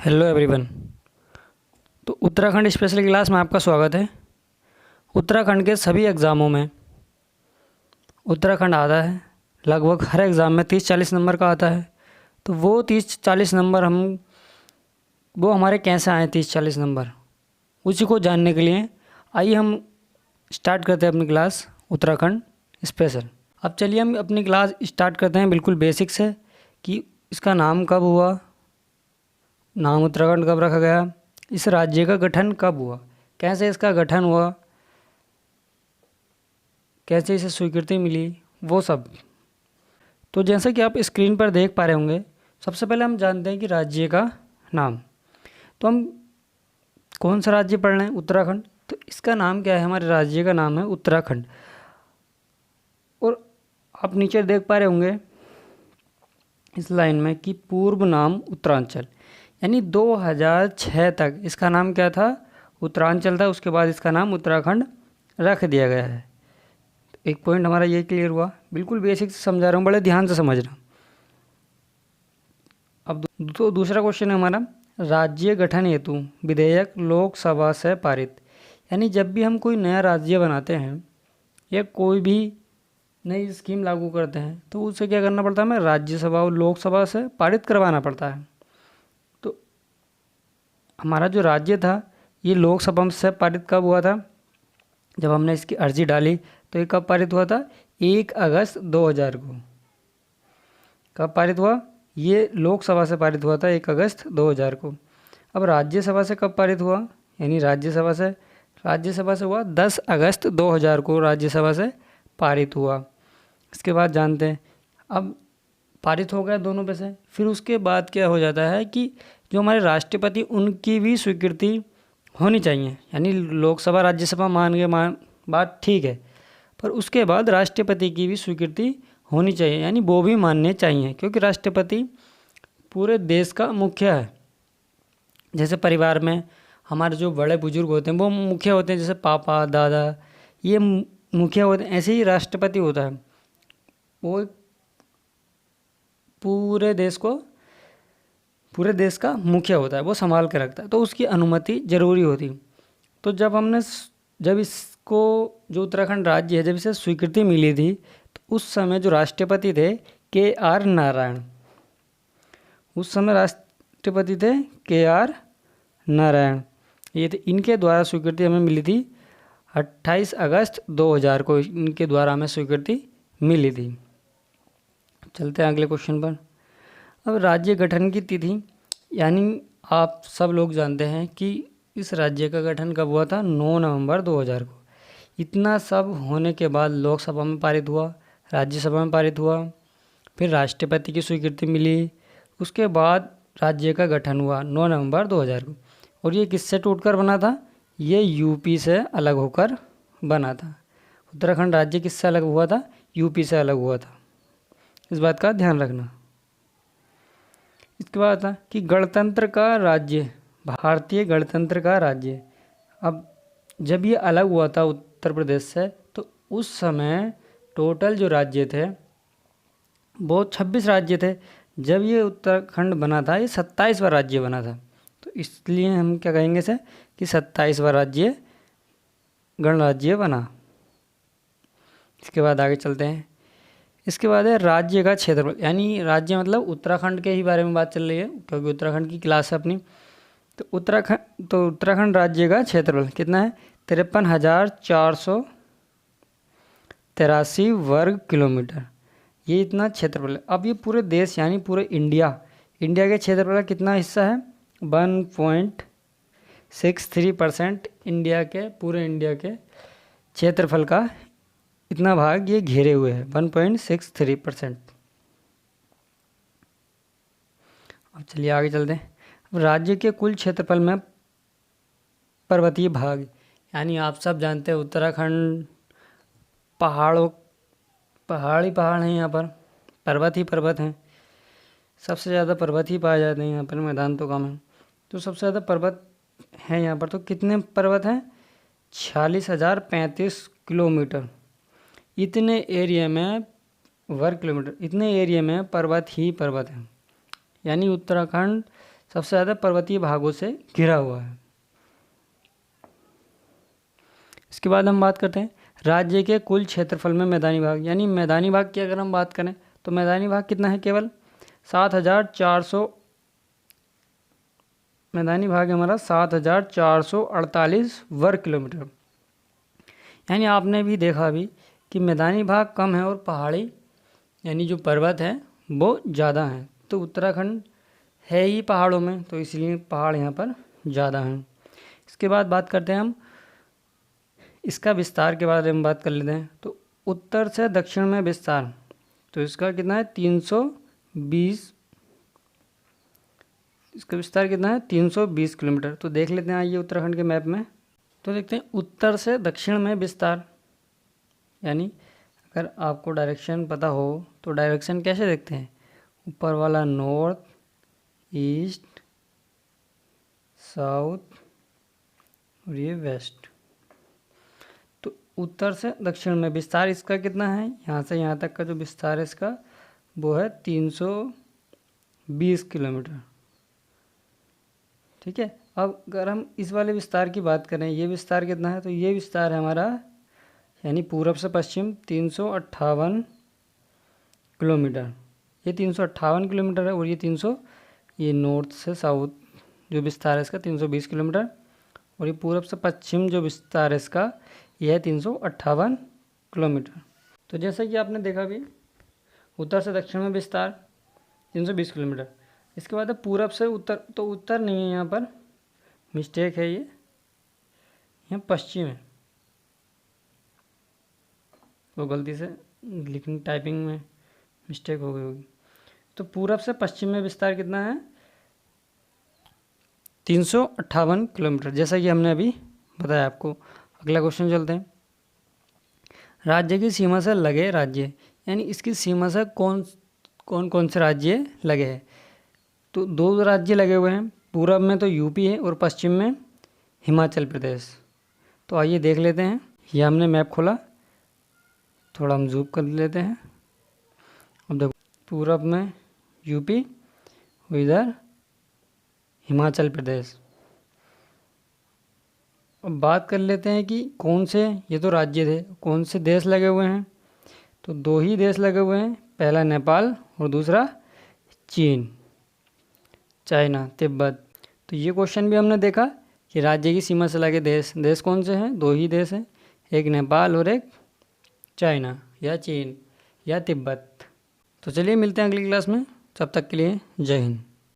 Hello everyone. तो Uttarakhand special class में आपका स्वागत है। उत्तराखंड के सभी एग्ज़ामों में उत्तराखंड आता है। लगभग हर एग्ज़ाम में 30-40 नंबर का आता है। तो वो 30-40 नंबर वो हमारे कैसे आए 30-40 नंबर, उसी को जानने के लिए आइए हम स्टार्ट करते हैं अपनी क्लास उत्तराखंड स्पेशल। अब चलिए हम अपनी क्लास स्टार्ट करते हैं बिल्कुल बेसिक से कि इसका नाम कब हुआ, नाम उत्तराखंड कब रखा गया, इस राज्य का गठन कब हुआ, कैसे इसका गठन हुआ, कैसे इसे स्वीकृति मिली, वो सब। तो जैसा कि आप स्क्रीन पर देख पा रहे होंगे, सबसे पहले हम जानते हैं कि राज्य का नाम। तो हम कौन सा राज्य पढ़ रहे हैं? उत्तराखंड। तो इसका नाम क्या है? हमारे राज्य का नाम है उत्तराखंड। और आप नीचे देख पा रहे होंगे इस लाइन में कि पूर्व नाम उत्तरांचल, यानी 2006 तक इसका नाम क्या था? उत्तरांचल था। उसके बाद इसका नाम उत्तराखंड रख दिया गया है। एक पॉइंट हमारा ये क्लियर हुआ। बिल्कुल बेसिक से समझा रहा हूँ, बड़े ध्यान से समझना। अब तो दूसरा क्वेश्चन है हमारा, राज्य गठन हेतु विधेयक लोकसभा से पारित। यानी जब भी हम कोई नया राज्य बनाते हैं या कोई भी नई स्कीम लागू करते हैं तो उसे क्या करना पड़ता है? हमें राज्यसभा और लोकसभा से पारित करवाना पड़ता है। तो हमारा जो राज्य था ये लोकसभा से पारित कब हुआ था? जब हमने इसकी अर्जी डाली तो ये कब पारित हुआ था? 1 अगस्त 2000 को। कब पारित हुआ? ये लोकसभा से पारित हुआ था 1 अगस्त 2000 को। अब राज्यसभा से कब पारित हुआ? यानी राज्यसभा से हुआ 10 अगस्त 2000 को राज्यसभा से पारित हुआ। इसके बाद जानते हैं, अब पारित हो गया दोनों पे से, फिर उसके बाद क्या हो जाता है कि जो हमारे राष्ट्रपति उनकी भी स्वीकृति होनी चाहिए। यानी लोकसभा राज्यसभा बात ठीक है, पर उसके बाद राष्ट्रपति की भी स्वीकृति होनी चाहिए, यानी वो भी मानने चाहिए, क्योंकि राष्ट्रपति पूरे देश का मुखिया है। जैसे परिवार में हमारे जो बड़े बुजुर्ग होते हैं वो मुखिया होते हैं, जैसे पापा दादा ये मुखिया होते हैं, ऐसे ही राष्ट्रपति होता है। वो पूरे देश का मुखिया होता है, वो संभाल के रखता है, तो उसकी अनुमति ज़रूरी होती। तो जब इसको जो उत्तराखंड राज्य है, जब इसे स्वीकृति मिली थी तो उस समय जो राष्ट्रपति थे KR नारायण, उस समय राष्ट्रपति थे KR नारायण, ये थे। इनके द्वारा स्वीकृति हमें मिली थी 28 अगस्त 2000 को, इनके द्वारा हमें स्वीकृति मिली थी। चलते हैं अगले क्वेश्चन पर। अब राज्य गठन की तिथि, यानी आप सब लोग जानते हैं कि इस राज्य का गठन कब हुआ था? 9 नवंबर 2000 को। इतना सब होने के बाद लोकसभा में पारित हुआ, राज्यसभा में पारित हुआ, फिर राष्ट्रपति की स्वीकृति मिली, उसके बाद राज्य का गठन हुआ 9 नवंबर 2000 को। और ये किससे टूटकर बना था? ये यूपी से अलग होकर बना था। उत्तराखंड राज्य किससे अलग हुआ था? यूपी से अलग हुआ था। इस बात का ध्यान रखना। इसके बाद था कि गणतंत्र का राज्य, भारतीय गणतंत्र का राज्य। अब जब ये अलग हुआ था उत्तर प्रदेश से, तो उस समय टोटल जो राज्य थे वो 26 राज्य थे। जब ये उत्तराखंड बना था ये 27वां राज्य बना था। तो इसलिए हम क्या कहेंगे इसे कि 27वां राज्य गणराज्य बना। इसके बाद आगे चलते हैं। इसके बाद है राज्य का क्षेत्रफल, यानी राज्य मतलब उत्तराखंड के ही बारे में बात चल रही है, क्योंकि उत्तराखंड की क्लास है अपनी। तो उत्तराखंड राज्य का क्षेत्रफल कितना है? 53,483 वर्ग किलोमीटर, ये इतना क्षेत्रफल है। अब ये पूरे देश यानी पूरे इंडिया के क्षेत्रफल का कितना हिस्सा है? 1.63% पूरे इंडिया के क्षेत्रफल का इतना भाग ये घेरे हुए है, 1.63%। अब चलिए आगे चलते हैं। अब राज्य के कुल क्षेत्रफल में पर्वतीय भाग, यानी आप सब जानते हैं उत्तराखंड पहाड़ ही पहाड़ हैं, यहाँ पर पर्वत ही पर्वत हैं, सबसे ज़्यादा पर्वत ही पाए जाते हैं यहाँ पर, मैदान तो कम है। तो सबसे ज़्यादा पर्वत हैं यहाँ पर। तो कितने पर्वत हैं? 46,035 किलोमीटर। इतने एरिया में वर्ग किलोमीटर, इतने एरिया में पर्वत ही पर्वत हैं। यानी उत्तराखंड सबसे ज़्यादा पर्वतीय भागों से घिरा हुआ है। इसके बाद हम बात करते हैं राज्य के कुल क्षेत्रफल में मैदानी भाग, यानी मैदानी भाग की अगर हम बात करें तो मैदानी भाग कितना है, केवल 7,400 मैदानी भाग है हमारा 7,448 वर्ग किलोमीटर। यानी आपने भी देखा भी कि मैदानी भाग कम है और पहाड़ी यानी जो पर्वत है वो ज़्यादा हैं। तो उत्तराखंड है ही पहाड़ों में, तो इसलिए पहाड़ यहाँ पर ज़्यादा हैं। इसके बाद बात करते हैं हम इसका विस्तार के बारे में बात कर लेते हैं। तो उत्तर से दक्षिण में विस्तार, तो इसका कितना है 320, इसका विस्तार कितना है 320 किलोमीटर। तो देख लेते हैं आइए उत्तराखंड के मैप में। तो देखते हैं उत्तर से दक्षिण में विस्तार, यानी अगर आपको डायरेक्शन पता हो तो डायरेक्शन कैसे देखते हैं, ऊपर वाला नॉर्थ, ईस्ट, साउथ और ये वेस्ट। तो उत्तर से दक्षिण में विस्तार इसका कितना है, यहाँ से यहाँ तक का जो विस्तार है इसका वो है 320 किलोमीटर। ठीक है। अब अगर हम इस वाले विस्तार की बात करें, ये विस्तार कितना है, तो ये विस्तार है हमारा यानी पूरब से पश्चिम 358 किलोमीटर। ये 358 किलोमीटर है और ये नॉर्थ से साउथ जो विस्तार है इसका 320 किलोमीटर, और ये पूरब से पश्चिम जो विस्तार है इसका यह है 358 किलोमीटर। तो जैसा कि आपने देखा भी उत्तर से दक्षिण में विस्तार 320 किलोमीटर। इसके बाद है पूरब से उत्तर, तो उत्तर नहीं है यहाँ पर, मिस्टेक है, ये यहाँ पश्चिम है, वो गलती से लिखनी टाइपिंग में मिस्टेक हो गई होगी। तो पूरब से पश्चिम में विस्तार कितना है 358 किलोमीटर, जैसा कि हमने अभी बताया आपको। अगला क्वेश्चन चलते हैं। राज्य की सीमा से लगे राज्य, यानी इसकी सीमा से कौन कौन से राज्य लगे हैं। तो 2 राज्य लगे हुए हैं, पूरब में तो यूपी है और पश्चिम में हिमाचल प्रदेश। तो आइए देख लेते हैं। ये हमने मैप खोला, थोड़ा हम जूम कर लेते हैं। अब देखो पूरब में यूपी और इधर हिमाचल प्रदेश। अब बात कर लेते हैं कि कौन से, ये तो राज्य थे, कौन से देश लगे हुए हैं। तो 2 ही देश लगे हुए हैं, पहला नेपाल और दूसरा चीन, चाइना, तिब्बत। तो ये क्वेश्चन भी हमने देखा कि राज्य की सीमा से लगे देश कौन से हैं, 2 ही देश हैं, एक नेपाल और एक चाइना या चीन या तिब्बत। तो चलिए मिलते हैं अगली क्लास में, तब तक के लिए जय हिंद।